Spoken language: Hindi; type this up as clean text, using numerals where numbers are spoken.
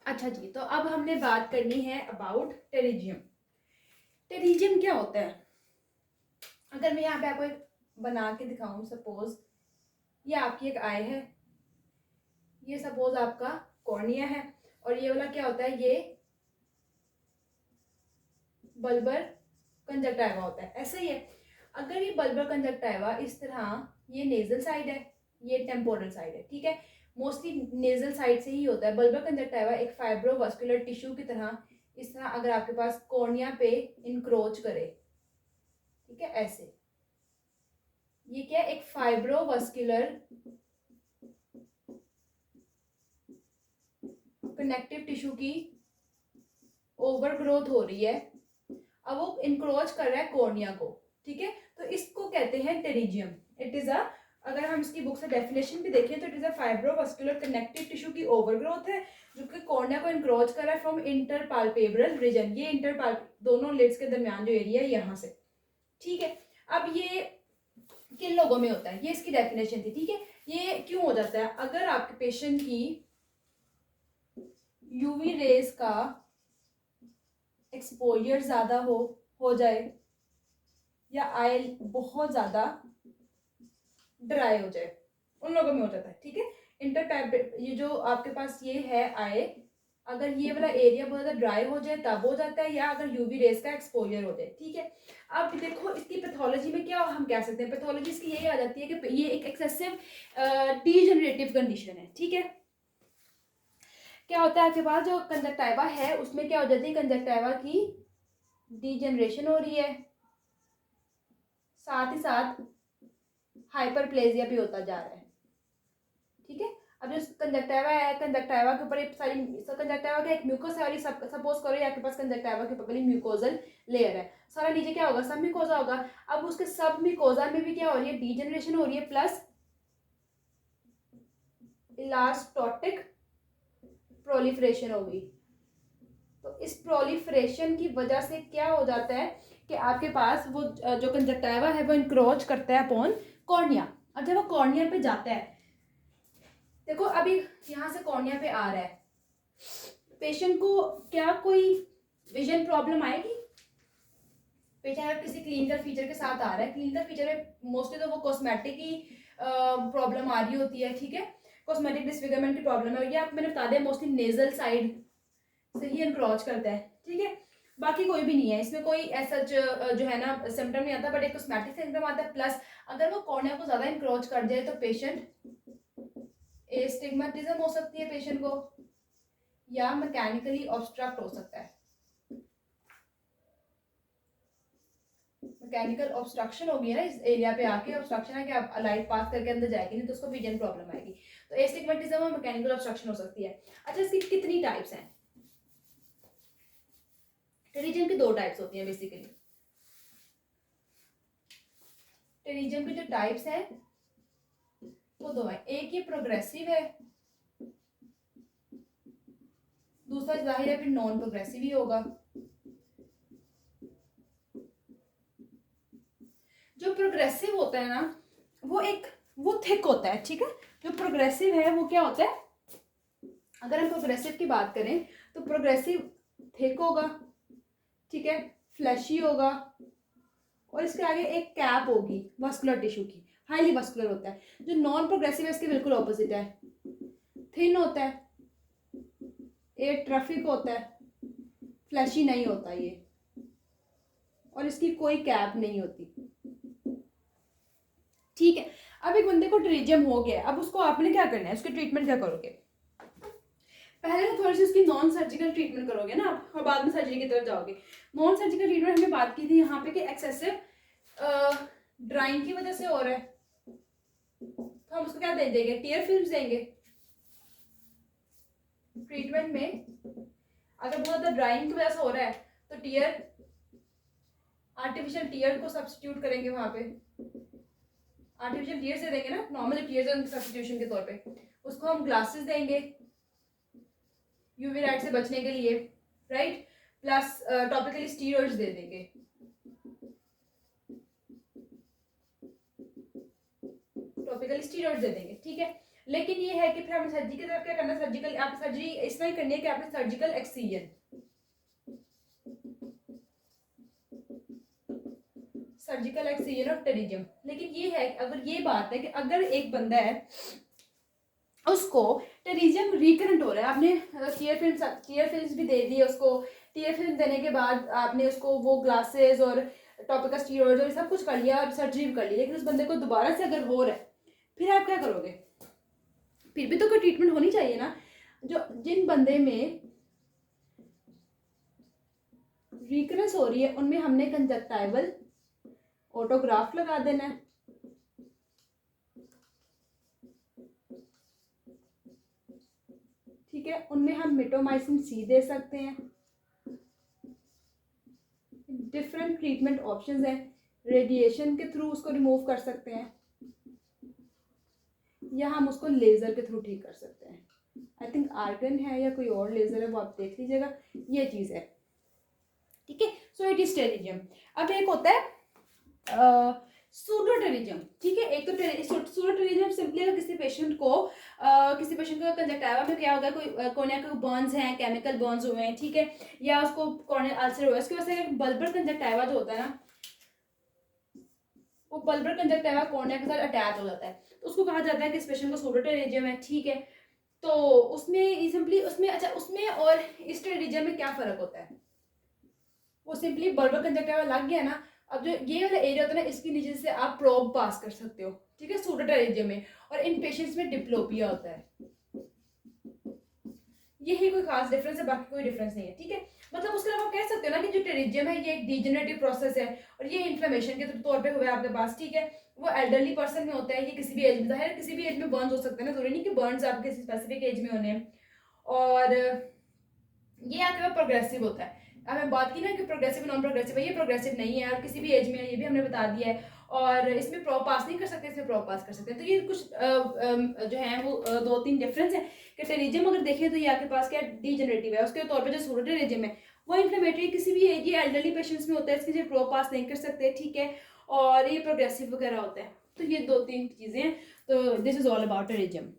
अच्छा जी, तो अब हमने बात करनी है अबाउट टेरिजियम। टेरिजियम क्या होता है? अगर मैं यहाँ पे आपको एक बना के दिखाऊं, सपोज ये आपकी एक आई है, ये सपोज आपका कॉर्निया है, और ये वाला क्या होता है, ये बल्बर कंजक्टाइवा होता है। ऐसा ही है, अगर ये बल्बर कंजक्टाइवा इस तरह, ये नेजल साइड है, ये टेम्पोरल साइड है, ठीक है। मोस्टली नेजल साइड से ही होता है। बल्बर कंजक्टाइवा एक फाइब्रोवास्कुलर टिश्यू की तरह इस तरह अगर आपके पास कॉर्निया पे इंक्रोच करे, ठीक है, ऐसे, ये क्या है, एक फाइब्रोवास्कुलर कनेक्टिव टिश्यू की ओवर ग्रोथ हो रही है, अब वो इंक्रोच कर रहा है कॉर्निया को, ठीक है। तो इसको कहते हैं टेरिजियम। इट इज अ, अगर हम इसकी बुक से डेफिनेशन भी देखें तो it is a fibrovascular connective tissue की ओवरग्रोथ है जो कि कॉर्निया को इंक्रोच कर रहा है फ्रॉम इंटरपाल्पेब्रल रीजन। ये इंटरपाल दोनों लिड्स के दरमियान जो एरिया है यहाँ से, ठीक है। अब ये किन लोगों में होता है, ये इसकी डेफिनेशन थी, ठीक है। ये क्यों हो जाता है? अगर आपके पेशेंट की यूवी रेज का एक्सपोजर ज्यादा हो जाए, या आयल बहुत ज्यादा ड्राई हो जाए, उन लोगों में हो जाता है, ठीक है। इंटरपैप, ये जो आपके पास ये है आए, अगर ये वाला एरिया बहुत ज़्यादा ड्राई हो जाए तब हो जाता है, या अगर यूवी रेज का एक्सपोजर हो जाए, ठीक है। अब देखो इसकी पैथोलॉजी में क्या हम कह सकते हैं, पैथोलॉजी इसकी यही आ जाती है कि ये एक एक्सेसिव डीजनरेटिव कंडीशन है, ठीक है। क्या होता है, आपके पास जो कंजक्टाइवा है उसमें क्या हो जाती है, कंजक्टाइवा की डीजनरेशन हो रही है, साथ ही साथ हाइपरप्लेजिया भी होता जा रहा है, ठीक है। अब जो कंजक्टिवा है, कंजक्टिवा के ऊपर सारी, कंजक्टिवा का एक म्यूकस है, और ये सपोज करो ये आपके पास कंजक्टिवा के ऊपर म्यूकोजल लेयर है, सारा नीचे क्या होगा, सब म्यूकोजा होगा। अब उसके सब म्यूकोजा में भी क्या हो रही है, डीजनरेशन हो रही है, प्लस इलास्टोटिक प्रोलिफरेशन होगी। तो इस प्रोलिफरेशन की वजह से क्या हो जाता है कि आपके पास वो जो कंजक्टिवा है वो इंक्रोच करता है अपॉन कॉर्निया। अब जब वो कॉर्निया पे जाता है, देखो अभी यहाँ से कॉर्निया पे आ रहा है, पेशेंट को क्या कोई विजन प्रॉब्लम आएगी? पेशेंट अगर किसी क्लिनिकल फीचर के साथ आ रहा है, क्लिनिकल फीचर में मोस्टली तो वो कॉस्मेटिक की प्रॉब्लम आ रही होती है, ठीक है। कॉस्मेटिक डिसफिगरमेंट की प्रॉब्लम है, ये आप मैंने बता दिया मोस्टली नेजल साइड से ही एनक्रोच करता है, ठीक है। बाकी कोई भी नहीं है इसमें, कोई ऐसा जो है ना सिम्टम नहीं आता, बट एक कॉस्मेटिक सिम्टम आता है। प्लस अगर वो कॉर्निया को ज्यादा एनक्रोच कर जाए तो पेशेंट एस्टिग्मेटिज्म हो सकती है पेशेंट को, या मैकेनिकली ऑब्स्ट्रक्ट हो सकता है। मैकेनिकल ऑब्स्ट्रक्शन होगी ना इस एरिया पे आके, ऑब्स्ट्रक्शन है कि आप लाइट पास करके अंदर जाएगी नहीं तो उसको विजन प्रॉब्लम आएगी। तो एस्टिग्मेटिज्म और मैकेनिकल ऑब्स्ट्रक्शन हो सकती है। अच्छा, इसकी कितनी टाइप्स हैं? टेरिजियम की दो टाइप्स होती हैं बेसिकली। टेरिजियम की जो टाइप्स हैं वो दो है, एक ये प्रोग्रेसिव है, दूसरा जाहिर है फिर नॉन प्रोग्रेसिव ही होगा। जो प्रोग्रेसिव होता है ना वो थिक होता है, ठीक है। जो प्रोग्रेसिव है वो क्या होता है, अगर हम प्रोग्रेसिव की बात करें तो प्रोग्रेसिव थिक होगा, ठीक है, फ्लैशी होगा, और इसके आगे एक कैप होगी वस्कुलर टिश्यू की, हाईली वस्कुलर होता है। जो नॉन प्रोग्रेसिव है इसके बिल्कुल ऑपोजिट है, थिन होता है, एट्रॉफिक होता है, फ्लैशी नहीं होता ये, और इसकी कोई कैप नहीं होती, ठीक है। अब एक बंदे को टेरिजियम हो गया, अब उसको आपने क्या करना है, उसके ट्रीटमेंट क्या करोगे? पहले तो थोड़ी सी उसकी नॉन सर्जिकल ट्रीटमेंट करोगे ना आप, और बाद में सर्जरी की तरफ जाओगे। नॉन सर्जिकल ट्रीटमेंट हमने बात की थी यहाँ पे कि एक्सेसिव ड्राइंग की वजह से हो रहा है, तो हम उसको क्या दे देंगे, टीयर फिल्म देंगे ट्रीटमेंट में। अगर बहुत ज्यादा ड्राइंग की वजह से हो रहा है तो टीयर, आर्टिफिशियल टीयर को सब्स्टिट्यूट करेंगे, वहां पे आर्टिफिशियल टीयर्स दे देंगे ना, नॉर्मल टीयर्स सब्स्टिट्यूशन के तौर पे। उसको हम ग्लासेस देंगे यूवी लाइट से बचने के लिए, राइट। प्लस टॉपिकली स्टीरॉइड्स दे देंगे, टॉपिकली स्टीरॉइड्स दे देंगे, ठीक है। लेकिन ये है कि फिर आपने सर्जरी की तरफ क्या करना है, सर्जिकल आप सर्जरी इस तरह ही करनी है कि आपने surgical excision, surgical excision of pterygium. लेकिन ये है अगर ये बात है कि अगर एक बंदा है उसको टेरिजियम रिकरेंट हो रहा है, आपने टीयर फिल्म भी दे दी है उसको, टीयर फिल्म देने के बाद आपने उसको वो ग्लासेस और टॉपिकल स्टीरॉइड्स और सब कुछ कर लिया और सर्जरी भी कर ली, लेकिन उस बंदे को दोबारा से अगर हो रहा है फिर आप क्या करोगे? फिर भी तो कोई ट्रीटमेंट होनी चाहिए ना। जो जिन बंदे में रिकरेंस हो रही है उनमें हमने कंजक्टाइवल ऑटोग्राफ लगा देना है, ठीक है। उनमें हम मिटोमाइसिन सी दे सकते हैं। डिफरेंट ट्रीटमेंट ऑप्शंस हैं, रेडिएशन के थ्रू उसको रिमूव कर सकते हैं या हम उसको लेज़र के थ्रू ठीक कर सकते हैं। आई थिंक आर्गन है या कोई और लेज़र है वो आप देख लीजिएगा, ये चीज़ है, ठीक है। So it is pterygium. अब एक होता है सूडोटेरिजियम, ठीक है। एक तो सूडोटेरिजियम सिंपली अगर किसी पेशेंट का कंजक्टिवा में क्या होगा, कोई कॉर्निया के बर्न्स हैं, केमिकल बर्न्स हुए हैं, ठीक है, या उसको कॉर्नियल अल्सर हुआ है, उसकी वजह से बल्बर कंजक्टिवा जो होता है ना, वो बल्बर कंजक्टिवा कॉर्निया के साथ अटैच हो जाता है, तो उसको कहा जाता है कि इस पेशेंट को सूडोटेरिजियम है, ठीक है। तो उसमें सिंपली उसमें और इस टेरिजियम में क्या फ़र्क होता है? वो सिंपली बल्बर कंजक्टिवा लग गया ना, अब जो ये वाला एरिया होता है ना, इसके नीचे से आप प्रोब पास कर सकते हो, ठीक है, सूडोटेरिजियम में। और इन पेशेंट्स में डिप्लोपिया होता है, यही कोई खास डिफरेंस है, बाकी कोई डिफरेंस नहीं है, ठीक है। मतलब उसके अलावा आप कह सकते हो ना कि जो टेरिजियम है ये एक डिजेनरेटिव प्रोसेस है और ये इन्फ्लेमेशन के तौर पे हुआ है आपके पास, ठीक है। वो एल्डरली पर्सन में होता है, ये किसी भी एज में, जाहिर किसी भी एज में बर्न्स हो सकते हैं ना, जरूरी नहीं कि बर्न्स आपके किसी स्पेसिफिक एज में होने हैं। और ये आपके पास प्रोग्रेसिव होता है। हमें बात की ना कि प्रोग्रेसिव नॉन प्रोग्रेसिव है, ये प्रोग्रेसिव नहीं है और किसी भी एज में है, ये भी हमने बता दिया है। और इसमें प्रो पास नहीं कर सकते, इसमें प्रो पास कर सकते हैं। तो ये कुछ जो है वो 2-3 डिफरेंस है कि टेरिजियम अगर देखें तो ये आपके पास क्या डीजेनरेटिव है, उसके तौर पर जो सूडोटेरिजियम है वो इन्फ्लेमेटरी किसी भी एज, ये एल्डरली पेशेंट्स में होता है, इसके जो प्रो पास नहीं कर सकते, ठीक है, और ये प्रोग्रेसिव वगैरह होता है। तो ये 2-3 चीज़ें हैं। तो this is all about pterygium.